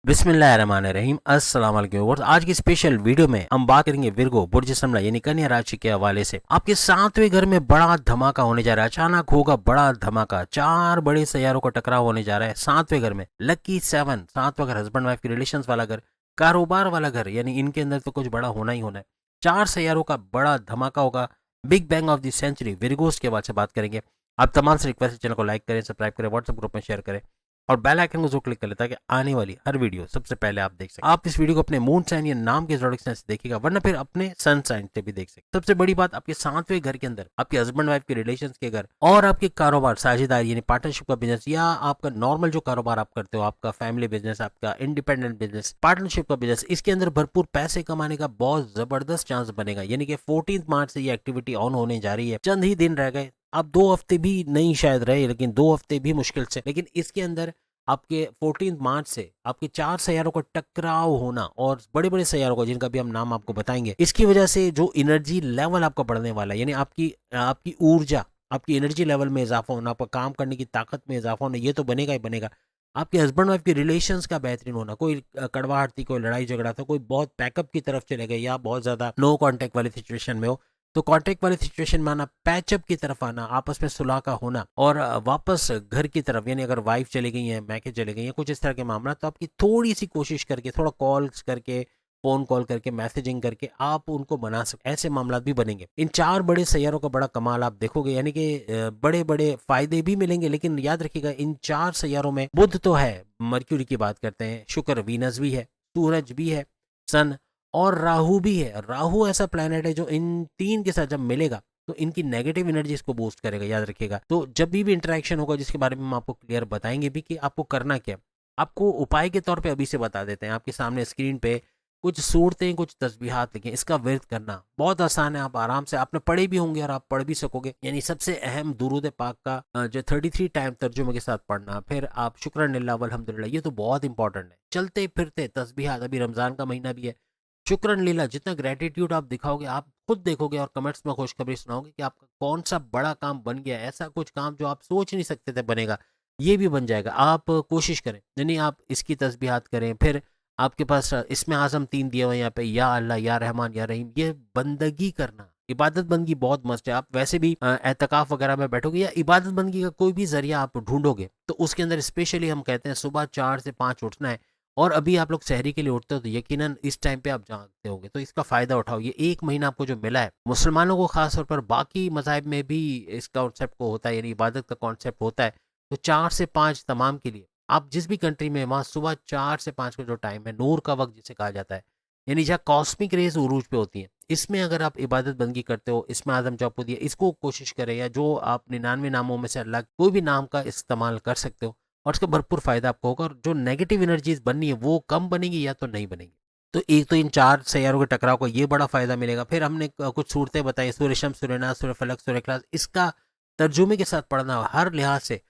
बिस्मिल्लाहिर्रहमानिर्रहीम अस्सलाम वालेकुम व्यूअर्स। आज की स्पेशल वीडियो में हम बात करेंगे विर्गो बुर्ज समला यानी कन्या राशि के हवाले से। आपके सातवें घर में बड़ा धमाका होने जा रहा है, अचानक होगा बड़ा धमाका। चार बड़े सैयारों का टकराव होने जा रहा है सातवें घर में। लकी सेवन, सातवां घर हस्बैंड वाइफ के रिलेशन वाला घर, कारोबार वाला घर, यानी इनके अंदर तो कुछ बड़ा होना ही होना है। चार सैयारों का बड़ा धमाका होगा। Big bang of the century विर्गोस के बाद से बात करेंगे। आप तमाम से रिक्वेस्ट है, चैनल को लाइक करें, सब्सक्राइब करें, व्हाट्सएप ग्रुप में शेयर करें और बेल आइकन को जरूर क्लिक कर लें ताकि आने वाली हर वीडियो सबसे पहले आप देख सकें। आप इस वीडियो को अपने मून साइन या नाम के जोड़क से देखिएगा, वरना फिर अपने सन साइन से भी देख सकते। सबसे बड़ी बात, आपके सातवें घर के अंदर आपके हस्बैंड वाइफ के रिलेशंस के घर और आपके कारोबार, साझेदारी यानी पार्टनरशिप का बिजनेस या आपका नॉर्मल जो कारोबार आप करते हो, आपका फैमिली बिजनेस, आपका इंडिपेंडेंट बिजनेस, पार्टनरशिप का बिजनेस, इसके अंदर भरपूर पैसे कमाने का बहुत जबरदस्त चांस बनेगा। यानी कि 14 मार्च से ये एक्टिविटी ऑन होने जा रही है। चंद ही दिन रह गए, अब 2 हफ्ते भी नहीं शायद रहे, लेकिन 2 हफ्ते भी मुश्किल से। लेकिन इसके अंदर आपके 14 मार्च से आपके चार सैयारों का टकराव होना और बड़े बड़े सैयारों का, जिनका भी हम नाम आपको बताएंगे, इसकी वजह से जो एनर्जी लेवल आपका बढ़ने वाला है, यानी आपकी आपकी ऊर्जा, आपकी एनर्जी लेवल में इजाफा होना, आपका काम करने की ताकत में इजाफा होना, ये तो बनेगा ही बनेगा। आपके हस्बैंड वाइफ के रिलेशंस का बेहतरीन होना, कोई कड़वाहट थी, कोई लड़ाई झगड़ा था, कोई बहुत पैकअप की तरफ चले गए या बहुत ज्यादा नो कांटेक्ट वाली सिचुएशन में हो, तो कांटेक्ट वाली सिचुएशन में आना, पैचअप की तरफ आना, आपस में सुलह का होना और वापस घर की तरफ, यानी अगर वाइफ चली गई है, मैके चले गई है, कुछ इस तरह के मामला, तो आपकी थोड़ी सी कोशिश करके, थोड़ा कॉल्स करके, फोन कॉल करके, मैसेजिंग करके आप उनको बना सकते, ऐसे मामला भी बनेंगे। इन चार बड़े सैयारों का बड़ा कमाल आप देखोगे, यानी कि बड़े बड़े फायदे भी मिलेंगे। लेकिन याद रखिएगा, इन चार सैयारों में बुध तो है, मर्क्यूरी की बात करते हैं, शुक्र वीनस भी है, सूरज भी है, सन और राहु भी है। राहु ऐसा प्लैनेट है जो इन तीन के साथ जब मिलेगा तो इनकी नेगेटिव एनर्जी इसको बूस्ट करेगा, याद रखिएगा। तो जब भी इंटरेक्शन होगा, जिसके बारे में हम आपको क्लियर बताएंगे भी कि आपको करना क्या, आपको उपाय के तौर पे अभी से बता देते हैं। आपके सामने स्क्रीन पे कुछ सूरतें, कुछ तस्बीहात लिखे, इसका विर्द करना बहुत आसान है। आप आराम से, आपने पढ़े भी होंगे और आप पढ़ भी सकोगे। यानी सबसे अहम दुरूद पाक का जो 33 टाइम तर्जुमे के साथ पढ़ना, फिर आप शुक्रानिल्लाह वल्हम्दुलिल्लाह, ये तो बहुत इंपॉर्टेंट है। चलते फिरते तस्बीहात, अभी रमजान का महीना भी है, शुक्रन लीला, जितना ग्रेटिट्यूड आप दिखाओगे, आप खुद देखोगे और कमेंट्स में खुशखबरी सुनाओगे कि आपका कौन सा बड़ा काम बन गया, ऐसा कुछ काम जो आप सोच नहीं सकते थे बनेगा, ये भी बन जाएगा। आप कोशिश करें, यानी आप इसकी तस्बीहात करें। फिर आपके पास इसमें आजम 3 दिए हुए हैं यहाँ पे, या अल्लाह, या रहमान, या रहीम, ये बंदगी करना, इबादत बंदगी बहुत मस्त है। आप वैसे भी एतकाफ वगैरह में बैठोगे या इबादत बंदगी का कोई भी जरिया आप ढूंढोगे, तो उसके अंदर स्पेशली हम कहते हैं सुबह 4 से 5 उठना है। और अभी आप लोग शहरी के लिए उठते हो तो यकीनन इस टाइम पे आप जागते होगे, तो इसका फायदा उठाओ। ये एक महीना आपको जो मिला है, मुसलमानों को खास तौर पर, बाकी मजाहब में भी इस कॉन्सेप्ट को होता है, यानी इबादत का कॉन्सेप्ट होता है। तो 4 से 5 तमाम के लिए, आप जिस भी कंट्री में, वहाँ सुबह 4 से 5 का जो टाइम है, नूर का वक्त जिसे कहा जाता है, यानी जहाँ कॉस्मिक रेज उरूज पे होती है, इसमें अगर आप इबादत बंदगी करते हो, इसमें आजम जो आपको दिया, इसको कोशिश करें, या जो आप 99 नामों में से अल्लाह कोई भी नाम का इस्तेमाल कर सकते हो, और उसका भरपूर फायदा आपको होगा। और जो नेगेटिव एनर्जीज बननी है वो कम बनेगी या तो नहीं बनेगी। तो एक तो इन चार सैयारों के टकराव को ये बड़ा फायदा मिलेगा। फिर हमने कुछ सूरतें बताई, सूर्य शम्स, सूर्य नास, सूर्य फलक, सूर्य इखलास, इसका तर्जुमे के साथ पढ़ना हर लिहाज से।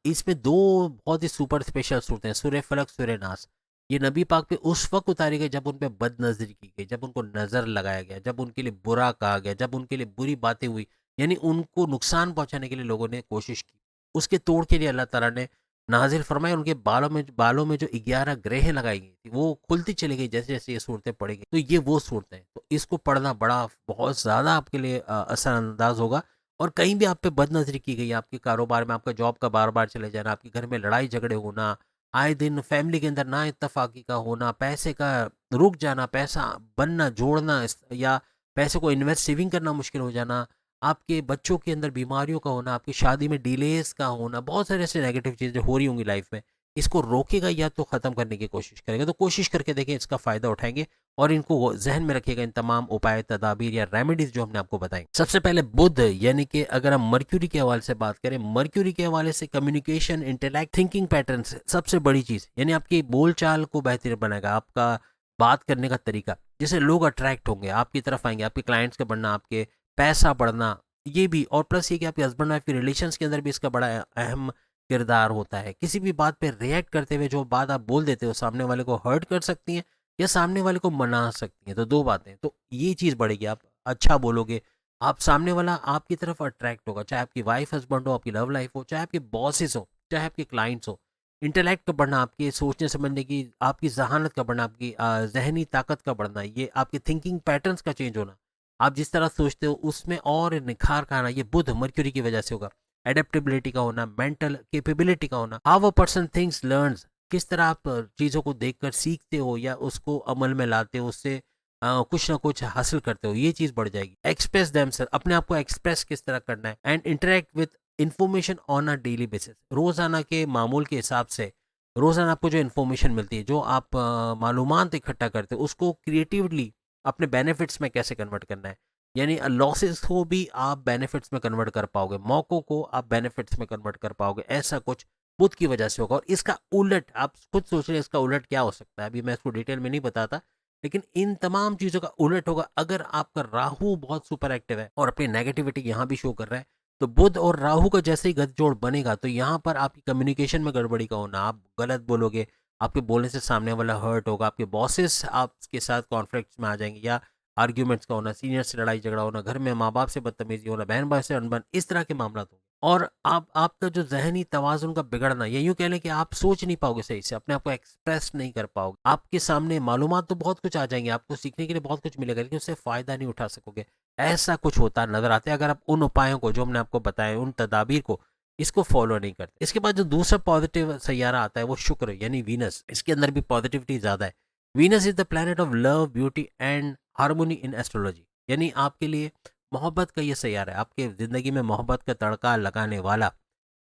इसमें दो बहुत ही सुपर स्पेशल सूरतें हैं, सूर्य फलक, सूर्य नास। ये नबी पाक पे उस वक्त उतारी गई जब उन पे बदनजरी की गई, जब उनको नजर लगाया गया, जब उनके लिए बुरा कहा गया, जब उनके लिए बुरी बातें हुई, यानी उनको नुकसान पहुंचाने के लिए लोगों ने कोशिश की। उसके तोड़ के लिए अल्लाह ताला ने नाजिल फरमाए। उनके बालों में जो 11 ग्रहें लगाई गई थी, वो खुलती चली गई जैसे जैसे ये सूरतें पड़ेगी। तो ये वो सूरतें हैं, तो इसको पढ़ना बड़ा बहुत ज़्यादा आपके लिए असरअंदाज होगा। और कहीं भी आप पे बदनजरी की गई, आपके कारोबार में, आपका जॉब का बार बार चले जाना, आपके घर में लड़ाई झगड़े होना, आए दिन फैमिली के अंदर ना इत्तफाकी का होना, पैसे का रुक जाना, पैसा बनना, जोड़ना, या पैसे को इन्वेस्ट, सेविंग करना मुश्किल हो जाना, आपके बच्चों के अंदर बीमारियों का होना, आपकी शादी में डिलेस का होना, बहुत सारे ऐसे नेगेटिव चीज़ें हो रही होंगी लाइफ में, इसको रोकेगा या तो ख़त्म करने की कोशिश करेगा। तो कोशिश करके देखें, इसका फ़ायदा उठाएंगे और इनको जहन में रखिएगा, इन तमाम उपाय, तदाबीर या रेमेडीज जो हमने आपको बताई। सबसे पहले बुध, यानी कि अगर हम मर्क्यूरी के हवाले से बात करें, मर्क्यूरी के हवाले से कम्युनिकेशन, इंटेलेक्ट, थिंकिंग पैटर्न सबसे बड़ी चीज़, यानी आपकी बोलचाल को बेहतर बनाएगा, आपका बात करने का तरीका, जिससे लोग अट्रैक्ट होंगे, आपकी तरफ आएंगे, आपके क्लाइंट्स का बढ़ना, आपके पैसा बढ़ना, ये भी। और प्लस ये कि आपके हस्बैंड वाइफ के रिलेशंस के अंदर भी इसका बड़ा अहम किरदार होता है। किसी भी बात पे रिएक्ट करते हुए जो बात आप बोल देते हो, सामने वाले को हर्ट कर सकती हैं या सामने वाले को मना सकती हैं। तो दो बातें, तो ये चीज़ बढ़ेगी, आप अच्छा बोलोगे, आप सामने वाला आपकी तरफ अट्रैक्ट होगा, चाहे आपकी वाइफ हस्बैंड हो, आपकी लव लाइफ हो, चाहे आपके बॉसेस हो, चाहे आपके क्लाइंट्स हो। इंटेलेक्ट का बढ़ना, आपके सोचने समझने की, आपकी ज़हानत का बढ़ना, आपकी ज़हनी ताकत का बढ़ना, ये आपके थिंकिंग पैटर्न्स का चेंज होना, आप जिस तरह सोचते हो उसमें और निखार का आना, ये बुध मर्क्यूरी की वजह से होगा। एडेप्टेबिलिटी का होना, मेंटल कैपेबिलिटी का होना, how a person thinks learns, किस तरह आप चीज़ों को देखकर सीखते हो या उसको अमल में लाते हो, उससे कुछ ना कुछ हासिल करते हो, ये चीज़ बढ़ जाएगी। एक्सप्रेस देमसेल्फ, अपने आप को एक्सप्रेस किस तरह करना है, and interact with information on a daily basis, रोज़ाना के मामूल के हिसाब से रोज़ाना आपको जो इन्फॉर्मेशन मिलती है, जो आप मालूमात इकट्ठा करते हो, उसको क्रिएटिवली अपने बेनिफिट्स में कैसे कन्वर्ट करना है। यानी लॉसेस को भी आप बेनिफिट्स में कन्वर्ट कर पाओगे, मौक़ों को आप बेनिफिट्स में कन्वर्ट कर पाओगे, ऐसा कुछ बुध की वजह से होगा। और इसका उलट आप खुद सोच रहे हैं, इसका उलट क्या हो सकता है, अभी मैं इसको डिटेल में नहीं बताता, लेकिन इन तमाम चीज़ों का उलट होगा अगर आपका राहु बहुत सुपर एक्टिव है और अपनी नेगेटिविटी यहाँ भी शो कर रहा है। तो बुध और राहु का जैसे ही गठजोड़ बनेगा तो यहाँ पर आपकी कम्युनिकेशन में गड़बड़ी का होना, आप गलत बोलोगे, आपके बोलने से सामने वाला हर्ट होगा, आपके बॉसेस आपके साथ कॉन्फ्लिक्ट्स में आ जाएंगे, या आर्ग्यूमेंट्स का होना, सीनियर से लड़ाई झगड़ा होना, घर में माँ बाप से बदतमीजी होना, बहन भाई से अनबन, इस तरह के मामला होंगे। और आपका जो जहनी तवाज़ुन का बिगड़ना, या यूँ कह लें कि आप सोच नहीं पाओगे सही से, अपने आप को एक्सप्रेस नहीं कर पाओगे। आपके सामने मालूमात तो बहुत कुछ आ जाएंगे, आपको सीखने के लिए बहुत कुछ मिलेगा, लेकिन उससे फ़ायदा नहीं उठा सकोगे। ऐसा कुछ होता नज़र आता है अगर आप उन उपायों को, जो हमने आपको बताए, उन तदाबीर को, इसको फॉलो नहीं करते। इसके बाद जो दूसरा पॉजिटिव सैयारा आता है वो शुक्र यानी वीनस, इसके अंदर भी पॉजिटिविटी ज़्यादा है। Venus is the planet of love, beauty and harmony in astrology, यानी आपके लिए मोहब्बत का ये सैयारा है, आपके ज़िंदगी में मोहब्बत का तड़का लगाने वाला।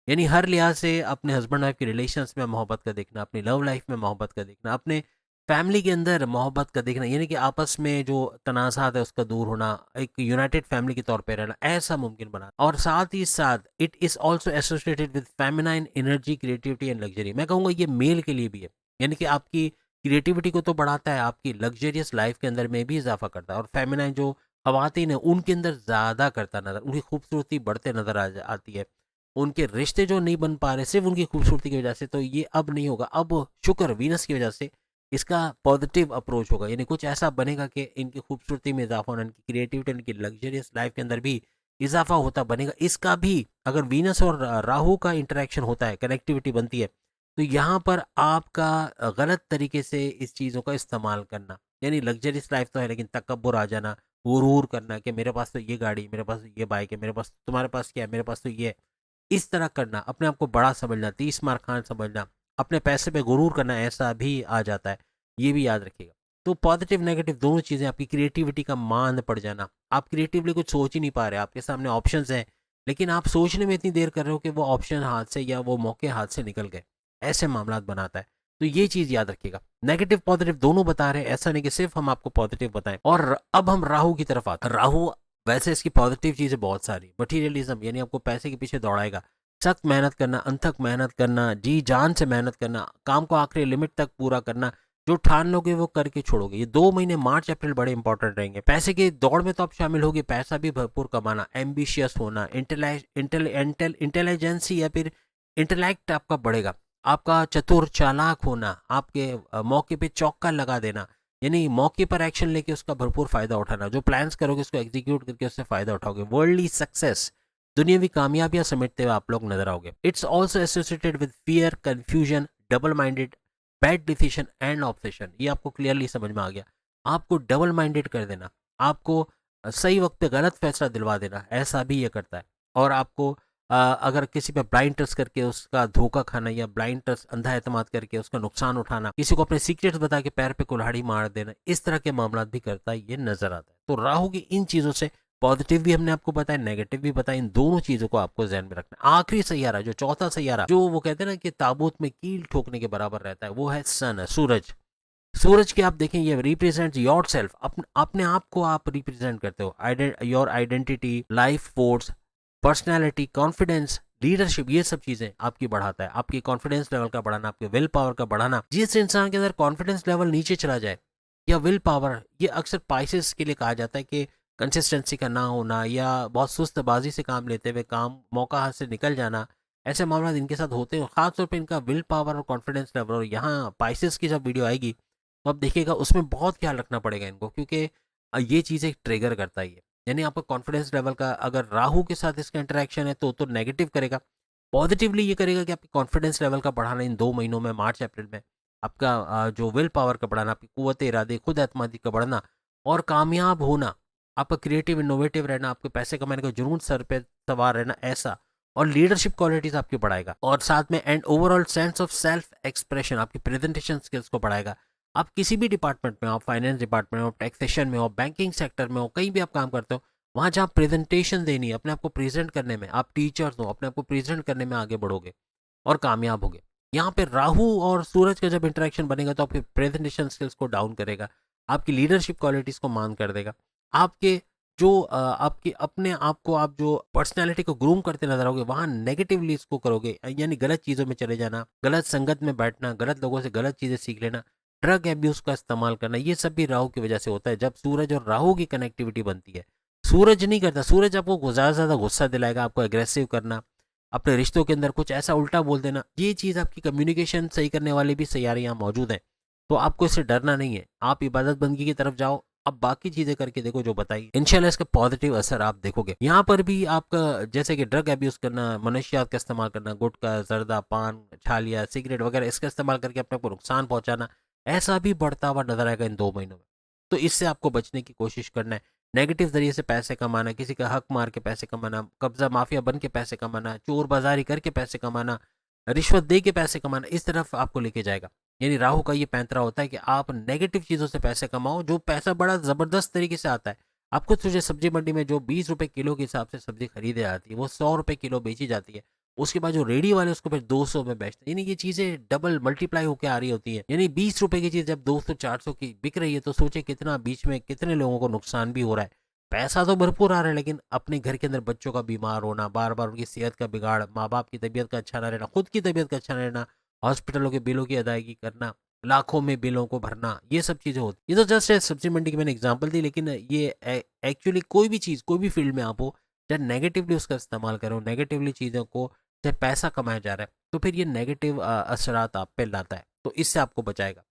यानी हर लिहाज से अपने हस्बैंड वाइफ के रिलेशंस में मोहब्बत का देखना, अपनी लव लाइफ में मोहब्बत का देखना, अपने फैमिली के अंदर मोहब्बत का देखना, यानी कि आपस में जो तनाज़ात है उसका दूर होना, एक यूनाइटेड फैमिली के तौर पे रहना, ऐसा मुमकिन बना। और साथ ही साथ it is also associated with feminine energy, creativity and luxury. मैं कहूँगा ये मेल के लिए भी है, यानी कि आपकी क्रिएटिविटी को तो बढ़ाता है, आपकी लग्जरियस लाइफ के अंदर में भी इजाफा करता है। और फेमिनाइन जो खवातीन है उनके अंदर ज़्यादा करता नजर, उनकी खूबसूरती बढ़ते नजर आती है। उनके रिश्ते जो नहीं बन पा रहे सिर्फ उनकी खूबसूरती की वजह से, तो ये अब नहीं होगा। अब शुक्र वीनस की वजह से इसका पॉजिटिव अप्रोच होगा, यानी कुछ ऐसा बनेगा कि इनकी खूबसूरती में इजाफा होना, इनकी क्रिएटिविटी, इनकी लग्जरियस लाइफ के अंदर भी इजाफा होता बनेगा। इसका भी अगर वीनस और राहु का इंटरेक्शन होता है, कनेक्टिविटी बनती है, तो यहाँ पर आपका गलत तरीके से इस चीज़ों का इस्तेमाल करना, यानी लग्जरियस लाइफ तो है लेकिन तकब्बुर आ जाना, गुरूर करना कि मेरे पास तो ये गाड़ी, मेरे पास ये बाइक है, मेरे पास, तुम्हारे पास क्या है, मेरे पास तो ये है, इस तरह करना, अपने आप को बड़ा समझना, 30 मार खान समझना, अपने पैसे पे गुरूर करना, ऐसा भी आ जाता है, ये भी याद रखिएगा। तो पॉजिटिव नेगेटिव दोनों चीज़ें, आपकी क्रिएटिविटी का मान पड़ जाना, आप क्रिएटिवली कुछ सोच ही नहीं पा रहे, आपके सामने ऑप्शंस हैं लेकिन आप सोचने में इतनी देर कर रहे हो कि वो ऑप्शन हाथ से या वो मौके हाथ से निकल गए, ऐसे मामला बनाता है। तो ये चीज़ याद रखिएगा, नेगेटिव पॉजिटिव दोनों बता रहे हैं, ऐसा नहीं कि सिर्फ हम आपको पॉजिटिव बताएं। और अब हम राहु की तरफ आते हैं। राहु वैसे इसकी पॉजिटिव चीज़ें बहुत सारी, मटीरियलिज्म यानी आपको पैसे के पीछे दौड़ाएगा, सख्त मेहनत करना, अनथक मेहनत करना, जी जान से मेहनत करना, काम को आखिरी लिमिट तक पूरा करना, जो ठान लोगे वो करके छोड़ोगे। ये 2 महीने मार्च अप्रैल बड़े इंपॉर्टेंट रहेंगे। पैसे की दौड़ में तो आप शामिल होगे, पैसा भी भरपूर कमाना, एम्बिशियस होना, इंटेलिजेंसी या फिर इंटेलेक्ट आपका बढ़ेगा, आपका चतुर चालाक होना, आपके मौके पे चौका लगा देना, यानी मौके पर एक्शन लेके उसका भरपूर फायदा उठाना, जो प्लान्स करोगे उसको एग्जीक्यूट करके उससे फायदा उठाओगे, वर्ल्डली सक्सेस, दुनियावी कामयाबियां समेटते हुए आप लोग नजर आओगे। It's also associated with fear, confusion, double minded, bad decision and obsession. ये आपको क्लियरली समझ में आ गया, आपको डबल माइंडेड कर देना, आपको सही वक्त पे गलत फैसला दिलवा देना, ऐसा भी ये करता है। और आपको अगर किसी पे ब्लाइंड ट्रस्ट करके उसका धोखा खाना, या ब्लाइंड ट्रस्ट अंधा एतमाद करके उसका नुकसान उठाना, किसी को अपने सीक्रेट्स बता के पैर पे कुल्हाड़ी मार देना, इस तरह के मामला भी करता है, ये नजर आता है। तो राहु की इन चीजों से, पॉजिटिव भी हमने आपको बताया, नेगेटिव भी बताया, इन दोनों चीजों को आपको ध्यान में रखना है। आखिरी सैयारा जो चौथा सैयारा, जो वो कहते हैं ना कि ताबूत में कील ठोकने के बराबर रहता है, वो है सन, सूरज। सूरज के आप देखें, ये रिप्रेजेंट योर सेल्फ, अपने आप को आप रिप्रेजेंट करते हो, your identity, life force, personality, confidence, leadership, ये सब चीजें आपकी बढ़ाता है। आपकी कॉन्फिडेंस लेवल का बढ़ाना, आपके विल पावर का बढ़ाना। जिस इंसान के अंदर कॉन्फिडेंस लेवल नीचे चला जाए, या विल पावर, ये अक्सर पाइसेस के लिए कहा जाता है कि कंसिस्टेंसी का ना होना, या बहुत सुस्तबाजी से काम लेते हुए काम मौका हाथ से निकल जाना, ऐसे मामला इनके साथ होते हैं। खासतौर पर इनका विल पावर और कॉन्फिडेंस लेवल, और यहाँ पाइसेस की जब वीडियो आएगी तो अब देखिएगा, उसमें बहुत ख्याल रखना पड़ेगा इनको, क्योंकि ये चीज़ें ट्रिगर करता ही है। यानी आपका कॉन्फिडेंस लेवल का अगर राहु के साथ इसका इंटरेक्शन है तो नेगेटिव करेगा, पॉजिटिवली ये करेगा कि आपकी कॉन्फिडेंस लेवल का बढ़ाना इन 2 महीनों में, मार्च अप्रैल में, आपका जो विल पावर का बढ़ाना, आपकी कुव्वत इरादे, खुद एतमादी का बढ़ना और कामयाब होना, आपका क्रिएटिव इनोवेटिव रहना, आपके पैसे कमाने का जुनून सर पे सवार रहना, ऐसा और लीडरशिप क्वालिटीज आपकी बढ़ाएगा। और साथ में and overall sense of self expression, आपकी प्रेजेंटेशन स्किल्स को बढ़ाएगा। आप किसी भी डिपार्टमेंट में हो, आप फाइनेंस डिपार्टमेंट में हो, टैक्सेशन में हो, बैंकिंग सेक्टर में हो, कहीं भी आप काम करते हो, वहाँ जहाँ प्रेजेंटेशन देनी है, अपने आप को प्रेजेंट करने में, आप टीचर्स हो, अपने आप को प्रेजेंट करने में आगे बढ़ोगे और कामयाब होगे। यहाँ पे राहु और सूरज का जब इंटरेक्शन बनेगा तो आपके प्रेजेंटेशन स्किल्स को डाउन करेगा, आपकी लीडरशिप क्वालिटीज को मान कर देगा। आपके जो आपके अपने आप को, आप जो पर्सनैलिटी को ग्रूम करते नजर आओगे, वहाँ नेगेटिवली इसको करोगे, यानी गलत चीज़ों में चले जाना, गलत संगत में बैठना, गलत लोगों से गलत चीज़ें सीख लेना, ड्रग एब्यूज का इस्तेमाल करना, ये सब भी राहु की वजह से होता है। जब सूरज और राहु की कनेक्टिविटी बनती है, सूरज नहीं करता, सूरज आपको ज़्यादा से ज़्यादा गुस्सा दिलाएगा, आपको एग्रेसिव करना, अपने रिश्तों के अंदर कुछ ऐसा उल्टा बोल देना, ये चीज़ आपकी कम्युनिकेशन सही करने वाली भी सैयारे यहाँ मौजूद हैं। तो आपको इससे डरना नहीं है, आप इबादत बंदगी की तरफ जाओ, अब बाकी चीजें करके देखो जो बताई, इंशाल्लाह इसका पॉजिटिव असर आप देखोगे। यहाँ पर भी आपका जैसे कि ड्रग अब्यूज करना, मनुष्यात का इस्तेमाल करना, गुटखा, जर्दा, पान, छालिया, सिगरेट वगैरह, इसका इस्तेमाल करके अपने को नुकसान पहुंचाना, ऐसा भी बढ़ता हुआ नजर आएगा इन 2 महीनों में। तो इससे आपको बचने की कोशिश करना है। नेगेटिव जरिए से पैसे कमाना, किसी का हक मार के पैसे कमाना, कब्जा माफिया बन के पैसे कमाना, चोर बाजारी करके पैसे कमाना, रिश्वत दे के पैसे कमाना, इस तरफ आपको लेके जाएगा। यानी राहु का ये पैंतरा होता है कि आप नेगेटिव चीज़ों से पैसे कमाओ, जो पैसा बड़ा ज़बरदस्त तरीके से आता है। आप खुद सोचिए, सब्जी मंडी में जो 20 रुपए किलो के हिसाब से सब्जी खरीदे जाती है, वो 100 रुपए किलो बेची जाती है। उसके बाद जो रेडी वाले उसको फिर 200 में बेचते हैं। यानी ये चीज़ें डबल मल्टीप्लाई होकर आ रही होती है। यानी 20 रुपए की चीज़ जब 200-400 की बिक रही है, तो सोचे कितना बीच में कितने लोगों को नुकसान भी हो रहा है। पैसा तो भरपूर आ रहा है, लेकिन अपने घर के अंदर बच्चों का बीमार होना, बार बार उनकी सेहत का बिगाड़, माँ बाप की तबीयत का अच्छा ना रहना, खुद की तबीयत का अच्छा ना रहना, हॉस्पिटलों के बिलों की अदायगी करना, लाखों में बिलों को भरना, ये सब चीज़ें होती। ये तो जस्ट सब्जी मंडी की मैंने एग्जांपल दी, लेकिन ये एक्चुअली कोई भी चीज़, कोई भी फील्ड में आप हो, चाहे नेगेटिवली उसका इस्तेमाल करो, नेगेटिवली चीज़ों को, चाहे पैसा कमाया जा रहा है, तो फिर ये नेगेटिव असरात आप पे लाता है, तो इससे आपको बचाएगा।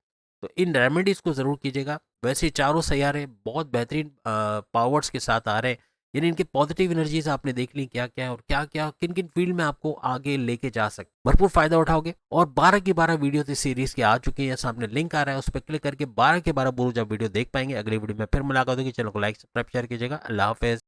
तो इन रेमेडीज को ज़रूर कीजिएगा। वैसे चारों सैयारे बहुत बेहतरीन पावर्स के साथ आ रहे हैं, यानी इनकी पॉजिटिव एनर्जीज आपने देख ली क्या क्या है और क्या क्या किन किन फील्ड में आपको आगे लेके जा सकते, भरपूर फायदा उठाओगे। और 12 की 12 वीडियो इस सीरीज के आ चुके हैं, सामने लिंक आ रहा है, उस पर क्लिक करके 12 के 12 बुरुज आप वीडियो देख पाएंगे। अगली वीडियो में फिर मुलाकात होगी। चैनल को लाइक सब्सक्राइब शेयर कीजिएगा। अल्लाह हाफिज।